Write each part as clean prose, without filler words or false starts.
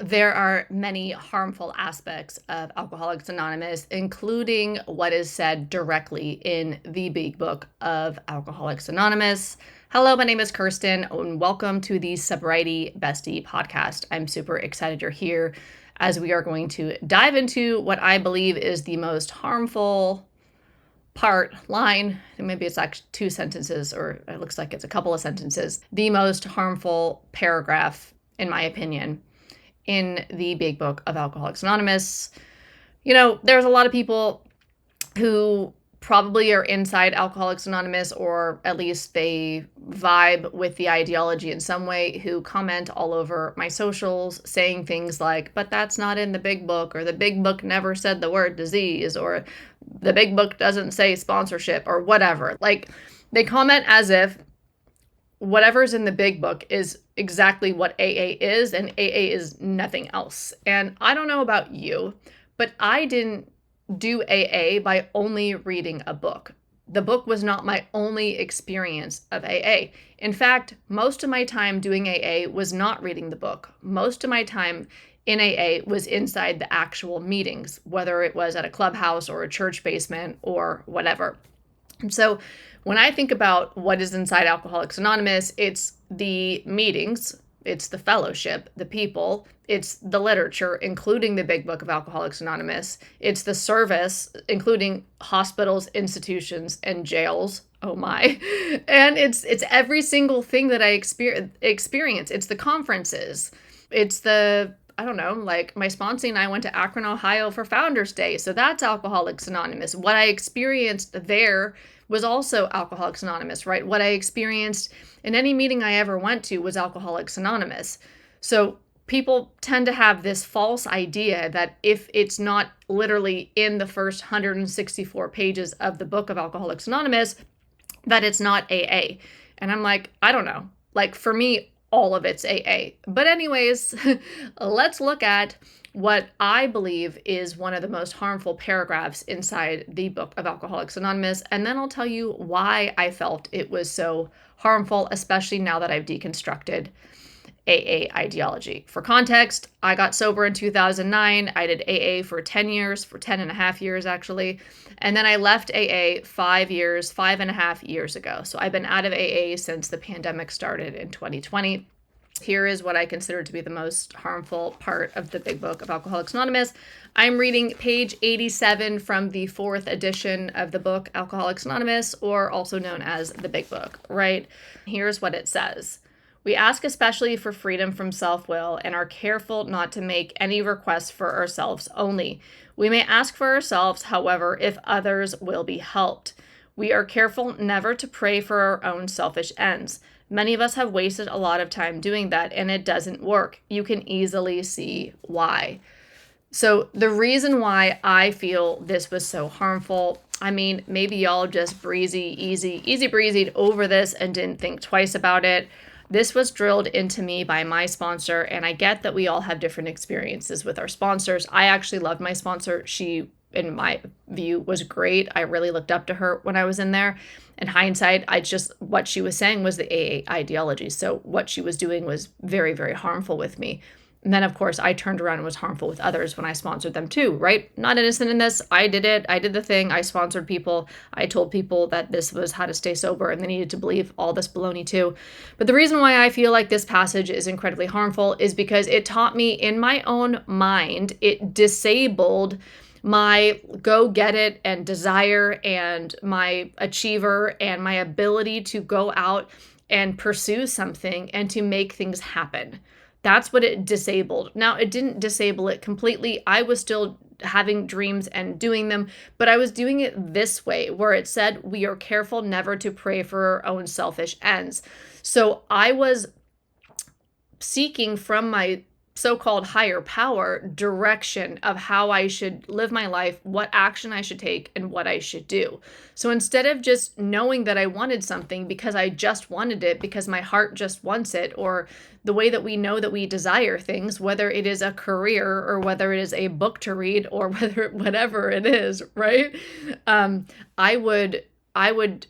There are many harmful aspects of Alcoholics Anonymous, including what is said directly in the big book of Alcoholics Anonymous. Hello, my name is Kirsten, and welcome to the Sobriety Bestie podcast. I'm super excited you're here as we are going to dive into what I believe is the most harmful line, and maybe it's like two sentences, or it looks like it's a couple of sentences, the most harmful paragraph, in my opinion, in the big book of Alcoholics Anonymous. You know, there's a lot of people who probably are inside Alcoholics Anonymous, or at least they vibe with the ideology in some way, who comment all over my socials saying things like, but that's not in the big book, or the big book never said the word disease, or the big book doesn't say sponsorship, or whatever. Like, they comment as if whatever's in the big book is exactly what AA is, and AA is nothing else. And I don't know about you, but I didn't do AA by only reading a book. The book was not my only experience of AA. In fact, most of my time doing AA was not reading the book. Most of my time in AA was inside the actual meetings, whether it was at a clubhouse or a church basement or whatever. And so when I think about what is inside Alcoholics Anonymous, it's the meetings, it's the fellowship, the people, it's the literature, including the big book of Alcoholics Anonymous, it's the service, including hospitals, institutions, and jails. Oh my. And it's every single thing that I experience. It's the conferences. It's the, I don't know, like my sponsee and I went to Akron, Ohio for Founders Day. So that's Alcoholics Anonymous. What I experienced there was also Alcoholics Anonymous, right? What I experienced in any meeting I ever went to was Alcoholics Anonymous. So people tend to have this false idea that if it's not literally in the first 164 pages of the book of Alcoholics Anonymous, that it's not AA. And I'm like, I don't know. Like, for me, all of it's AA. But anyways, let's look at what I believe is one of the most harmful paragraphs inside the book of Alcoholics Anonymous, and then I'll tell you why I felt it was so harmful, especially now that I've deconstructed AA ideology. For context, I got sober in 2009. I did AA for 10 years, for 10 and a half years actually, and then I left AA 5.5 years ago. So I've been out of AA since the pandemic started in 2020. Here is what I consider to be the most harmful part of the big book of Alcoholics Anonymous. I'm reading page 87 from the 4th edition of the book Alcoholics Anonymous, or also known as the big book, right? Here's what it says. We ask especially for freedom from self-will and are careful not to make any requests for ourselves only. We may ask for ourselves, however, if others will be helped. We are careful never to pray for our own selfish ends. Many of us have wasted a lot of time doing that, and it doesn't work. You can easily see why. So the reason why I feel this was so harmful, I mean, maybe y'all just easy breezied over this and didn't think twice about it. This was drilled into me by my sponsor, and I get that we all have different experiences with our sponsors. I actually loved my sponsor. She, in my view, was great. I really looked up to her when I was in there. In hindsight, what she was saying was the AA ideology. So what she was doing was very, very harmful with me. And then, of course, I turned around and was harmful with others when I sponsored them too, right? Not innocent in this. I did it. I did the thing. I sponsored people. I told people that this was how to stay sober, and they needed to believe all this baloney too. But the reason why I feel like this passage is incredibly harmful is because it taught me in my own mind, it disabled my go get it and desire and my achiever and my ability to go out and pursue something and to make things happen. That's what it disabled. Now, it didn't disable it completely. I was still having dreams and doing them, but I was doing it this way, where it said, we are careful never to pray for our own selfish ends. So I was seeking from my so-called higher power direction of how I should live my life, what action I should take, and what I should do. So instead of just knowing that I wanted something because I just wanted it, because my heart just wants it, or the way that we know that we desire things, whether it is a career or whether it is a book to read or whatever it is, right? I would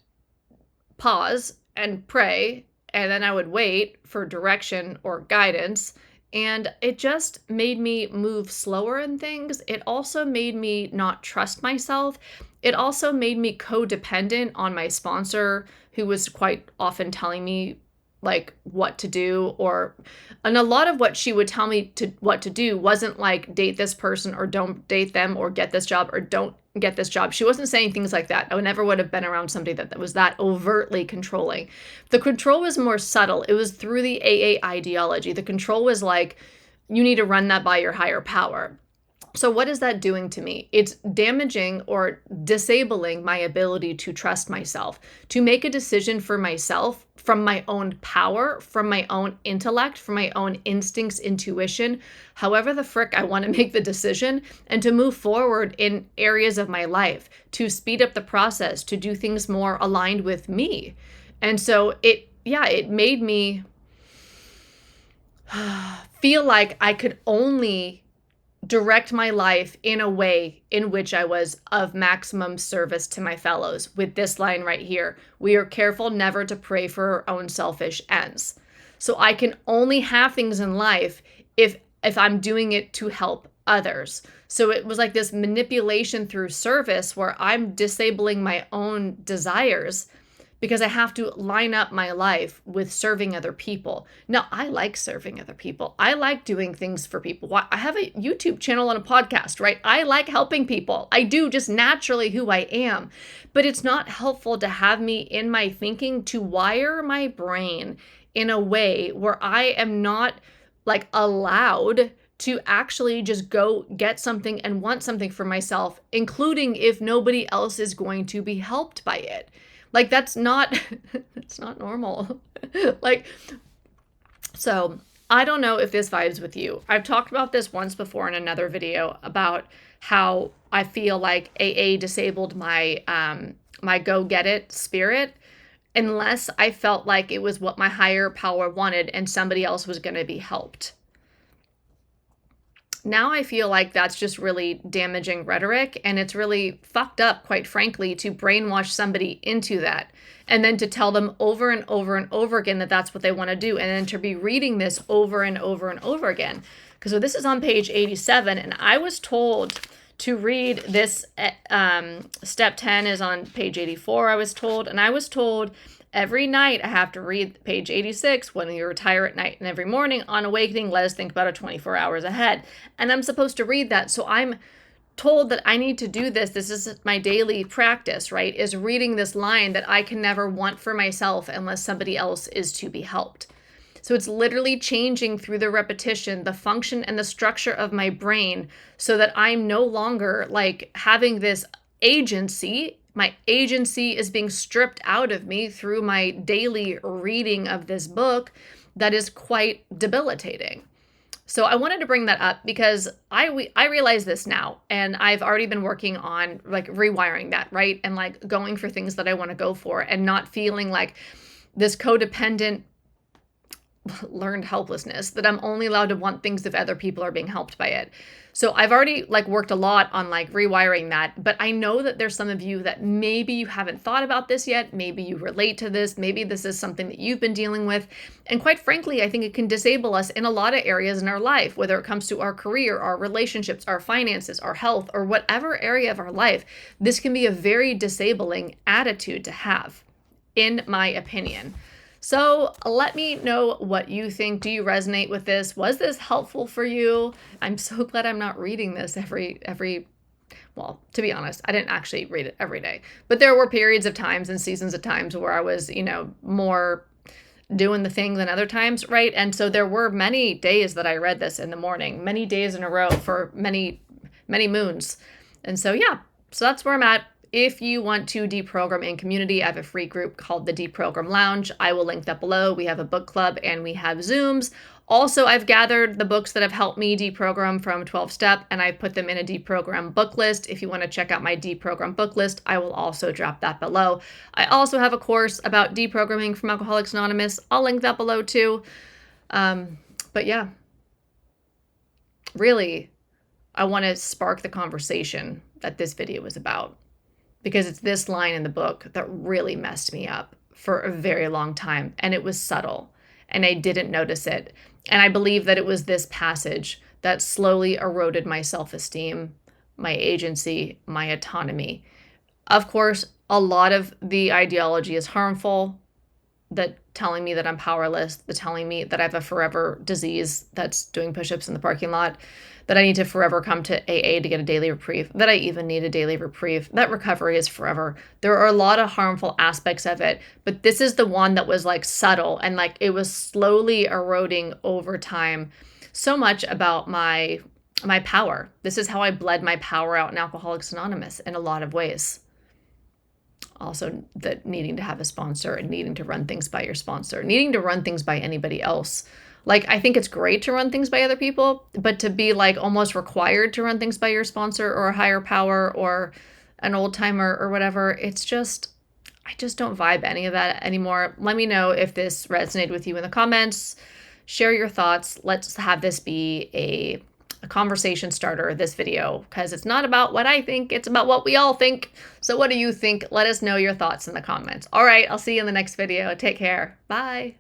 pause and pray, and then I would wait for direction or guidance. And it just made me move slower in things. It also made me not trust myself. It also made me codependent on my sponsor, who was quite often telling me like what to do, and a lot of what she would tell me to what to do wasn't like date this person or don't date them or get this job or don't get this job. She wasn't saying things like that. I never would have been around somebody that was that overtly controlling. The control was more subtle. It was through the AA ideology. The control was like, you need to run that by your higher power. So what is that doing to me? It's damaging or disabling my ability to trust myself, to make a decision for myself from my own power, from my own intellect, from my own instincts, intuition, however the frick I want to make the decision, and to move forward in areas of my life, to speed up the process, to do things more aligned with me. And so it made me feel like I could only direct my life in a way in which I was of maximum service to my fellows, with this line right here: we are careful never to pray for our own selfish ends. So I can only have things in life if I'm doing it to help others. So it was like this manipulation through service where I'm disabling my own desires because I have to line up my life with serving other people. Now, I like serving other people. I like doing things for people. I have a YouTube channel and a podcast, right? I like helping people. I do, just naturally who I am. But it's not helpful to have me in my thinking to wire my brain in a way where I am not like allowed to actually just go get something and want something for myself, including if nobody else is going to be helped by it. Like that's not normal. Like, so I don't know if this vibes with you. I've talked about this once before in another video about how I feel like AA disabled my my go get it spirit unless I felt like it was what my higher power wanted and somebody else was going to be helped. Now I feel like that's just really damaging rhetoric, and it's really fucked up, quite frankly, to brainwash somebody into that and then to tell them over and over and over again that that's what they want to do, and then to be reading this over and over and over again. Because so this is on page 87, and I was told to read this. Step 10 is on page 84, I was told, and I was told every night I have to read page 86 when you retire at night, and every morning on awakening, let us think about it 24 hours ahead. And I'm supposed to read that. So I'm told that I need to do this. This is my daily practice, right? Is reading this line that I can never want for myself unless somebody else is to be helped. So it's literally changing through the repetition, the function and the structure of my brain so that I'm no longer like having this agency. My agency is being stripped out of me through my daily reading of this book that is quite debilitating. So I wanted to bring that up because I realize this now, and I've already been working on like rewiring that, right? And like going for things that I want to go for and not feeling like this codependent learned helplessness that I'm only allowed to want things if other people are being helped by it. So I've already like worked a lot on like rewiring that, but I know that there's some of you that maybe you haven't thought about this yet. Maybe you relate to this. Maybe this is something that you've been dealing with. And quite frankly, I think it can disable us in a lot of areas in our life, whether it comes to our career, our relationships, our finances, our health, or whatever area of our life. This can be a very disabling attitude to have, in my opinion. So let me know what you think. Do you resonate with this? Was this helpful for you? I'm so glad I'm not reading this well, to be honest, I didn't actually read it every day, but there were periods of times and seasons of times where I was, more doing the thing than other times, right? And so there were many days that I read this in the morning, many days in a row for many, many moons. And so, yeah, so that's where I'm at. If you want to deprogram in community, I have a free group called the Deprogram Lounge. I will link that below. We have a book club and we have Zooms. Also, I've gathered the books that have helped me deprogram from 12-step, and I put them in a deprogram book list. If you want to check out my deprogram book list, I will also drop that below. I also have a course about deprogramming from Alcoholics Anonymous. I'll link that below too. But yeah, really, I want to spark the conversation that this video was about, because it's this line in the book that really messed me up for a very long time, and it was subtle, and I didn't notice it. And I believe that it was this passage that slowly eroded my self-esteem, my agency, my autonomy. Of course, a lot of the ideology is harmful, that telling me that I'm powerless, the telling me that I have a forever disease that's doing push-ups in the parking lot, that I need to forever come to AA to get a daily reprieve, that I even need a daily reprieve, that recovery is forever. There are a lot of harmful aspects of it, but this is the one that was like subtle and like it was slowly eroding over time so much about my power. This is how I bled my power out in Alcoholics Anonymous in a lot of ways. Also, that needing to have a sponsor and needing to run things by your sponsor, needing to run things by anybody else. Like, I think it's great to run things by other people, but to be like almost required to run things by your sponsor or a higher power or an old timer or whatever, it's just, I just don't vibe any of that anymore. Let me know if this resonated with you in the comments. Share your thoughts. Let's have this be a conversation starter, this video, because it's not about what I think, it's about what we all think. So what do you think? Let us know your thoughts in the comments. All right, I'll see you in the next video. Take care. Bye.